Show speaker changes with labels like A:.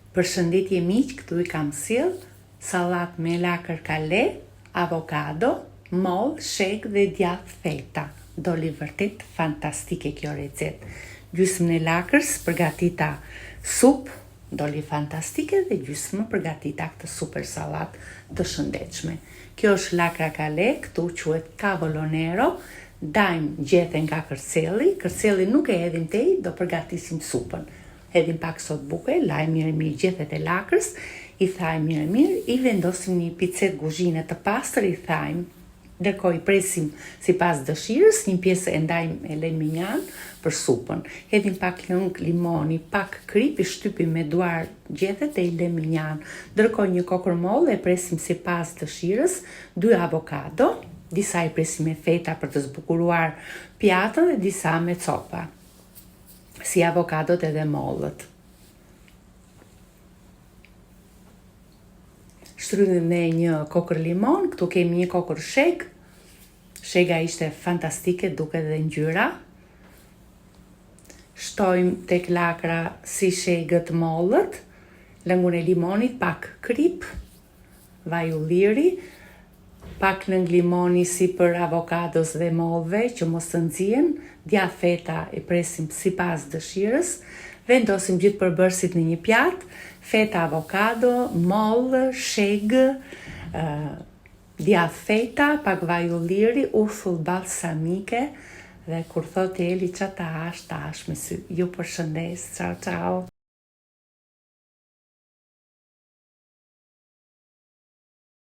A: Përshëndetje miq, këtu I kam sjell sallat me lakër kale, avokado, moll, sheg dhe djath feta. Doli vërtet fantastike kjo recet. Gjysmën e lakërs përgatita supë, doli fantastike dhe gjysmën përgatita këtë super sallat të shëndetshme. Kjo është lakra kale, këtu quhet cavolo, dajmë gjethen nga kërcelli nuk e hedhim tej, do përgatisim supën. Hedhim pak sot buke, lajmë mirë gjethet e lakrës, I thajmë mirë, I vendosim një picet guzhine të pastër, I thajmë, ndërkohë I presim sipas dëshirës, një pjesë e ndajmë e lënë minjan për supën. Hedhim pak lëng limoni, pak krip, I shtypim me duar gjethet e I lëmë minjan. Ndërkohë një kokër mollë e presim sipas dëshirës, 2 avokado, disa I presim me feta për të zbukuruar pjatën dhe disa me copa, si avokadot edhe mollët. Shtrydhim me një kokër limon, këtu kemi një kokër sheg. Shega ishte fantastike, duket dhe ngjyra. Shtojmë tek lakra si shegët mollët, lëngun e limonit, pak krip, vaj ulliri, pak lëng limoni si për avokados dhe mollëve që mos të nxjihen, djath feta e presim sipas dëshirës, vendosim gjithë përbërësit në një pjatë, feta avokado, mollë, sheg, djath feta, pak vaj ulliri, uthull balsamike dhe kur thot Eli çfarë ta hash me sy. Ju përshëndes, ciao ciao.